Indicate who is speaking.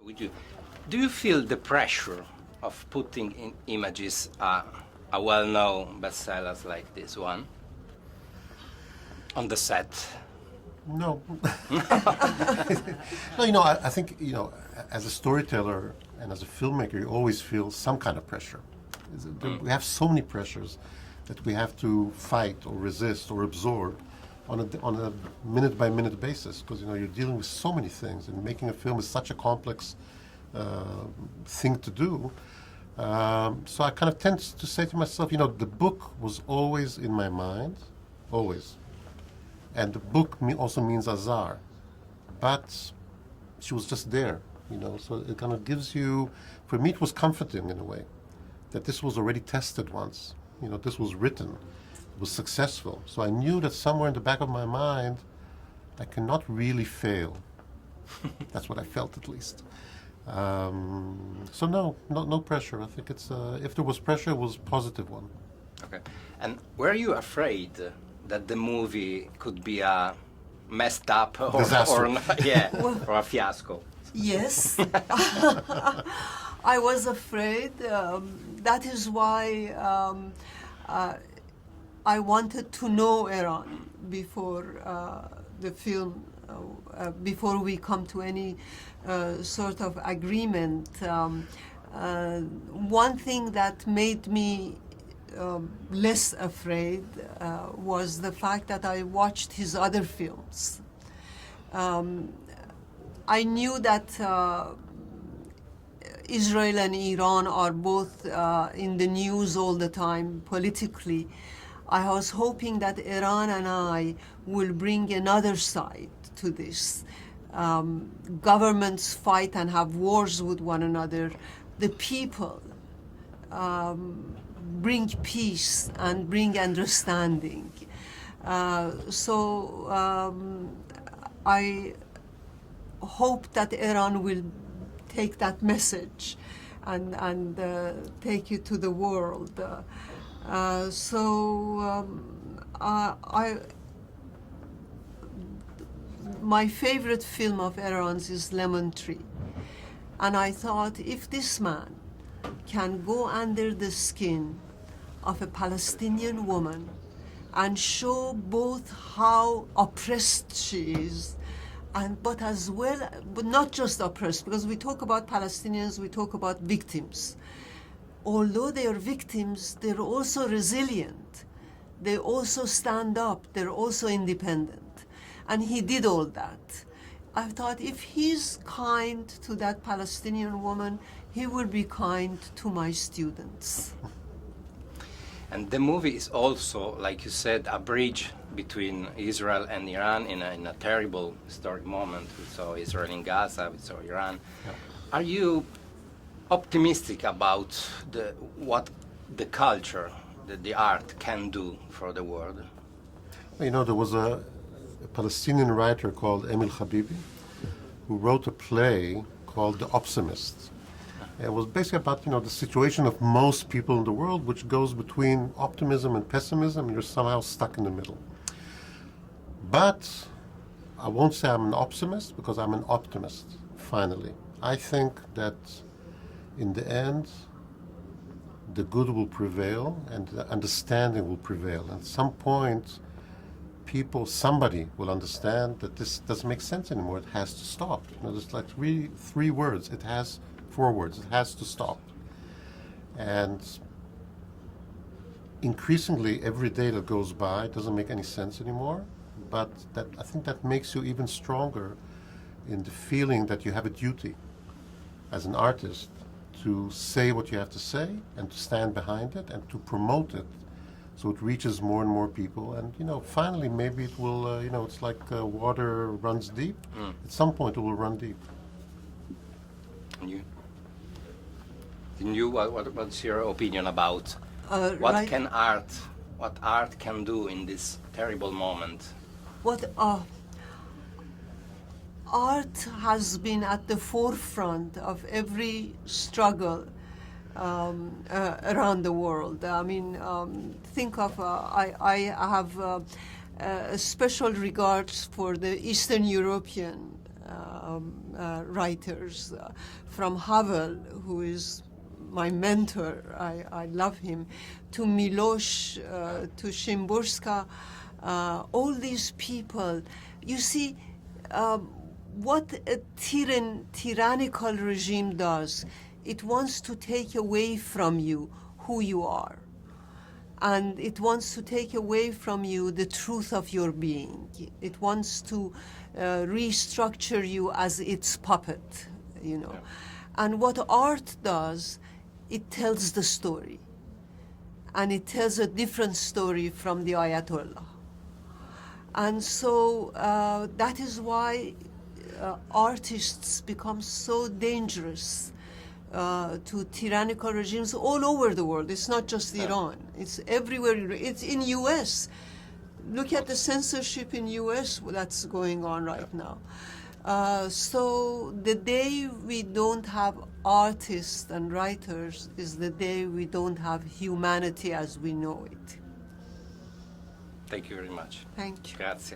Speaker 1: Would you, do you feel the pressure of putting in images a well-known bestsellers like this one on the set?
Speaker 2: No. No, I think, as a storyteller and as a filmmaker, you always feel some kind of pressure. We have so many pressures that we have to fight or resist or absorb on a minute-by-minute basis, because, you're dealing with so many things, and making a film is such a complex thing to do. So I kind of tend to say to myself, the book was always in my mind, always. And the book also means Azar, but she was just there, so it kind of gives you, for me it was comforting in a way, that this was already tested once, this was written, it was successful. So I knew that somewhere in the back of my mind, I cannot really fail. That's what I felt, at least. So no pressure. I think it's, if there was pressure, it was a positive one.
Speaker 1: Okay. And were you afraid that the movie could be a messed up or a fiasco?
Speaker 3: Yes. I was afraid. That is why I wanted to know Eran before the film, before we come to any sort of agreement. One thing that made me less afraid was the fact that I watched his other films. I knew that Israel and Iran are both in the news all the time politically. I was hoping that Iran and I will bring another side to this. Governments fight and have wars with one another. The people bring peace and bring understanding. So I hope that Iran will take that message and take it to the world. My favorite film of Iran's is Lemon Tree. And I thought, if this man can go under the skin of a Palestinian woman and show both how oppressed she is, but not just oppressed, because we talk about Palestinians, we talk about victims. Although they are victims, they're also resilient. They also stand up, they're also independent. And he did all that. I thought, if he's kind to that Palestinian woman, he will be kind to my students.
Speaker 1: And the movie is also, like you said, a bridge between Israel and Iran in a terrible historic moment. We saw Israel in Gaza, we saw Iran. Yeah. Are you optimistic about what the culture, the art can do for the world?
Speaker 2: There was a Palestinian writer called Emil Habibi who wrote a play called The Optimist. It was basically about, the situation of most people in the world, which goes between optimism and pessimism, and you're somehow stuck in the middle. But I won't say I'm an optimist, because I'm an optimist, finally. I think that in the end, the good will prevail and the understanding will prevail. And at some point, somebody will understand that this doesn't make sense anymore. It has to stop. There's like three words. It has 4 words. It has to stop. And increasingly, every day that goes by doesn't make any sense anymore. But I think that makes you even stronger in the feeling that you have a duty as an artist to say what you have to say and to stand behind it and to promote it so it reaches more and more people. And, finally, maybe it will, it's like water runs deep. At some point, it will run deep.
Speaker 1: And you, what's your opinion about what art can do in this terrible moment?
Speaker 3: Art has been at the forefront of every struggle around the world. I mean, think of, I have a special regards for the Eastern European writers, from Havel, who is my mentor, I love him, to Milosh, to Szymborska, all these people. You see, what a tyrannical regime does, it wants to take away from you who you are. And it wants to take away from you the truth of your being. It wants to restructure you as its puppet, you know. Yeah. And what art does, it tells the story. And it tells a different story from the Ayatollah. And so that is why artists become so dangerous to tyrannical regimes all over the world. It's not just Iran. It's everywhere. It's in U.S. Look at the censorship in U.S. that's going on right now. So the day we don't have artists and writers is the day we don't have humanity as we know it.
Speaker 1: Thank you very much.
Speaker 3: Thank you.
Speaker 1: Grazie.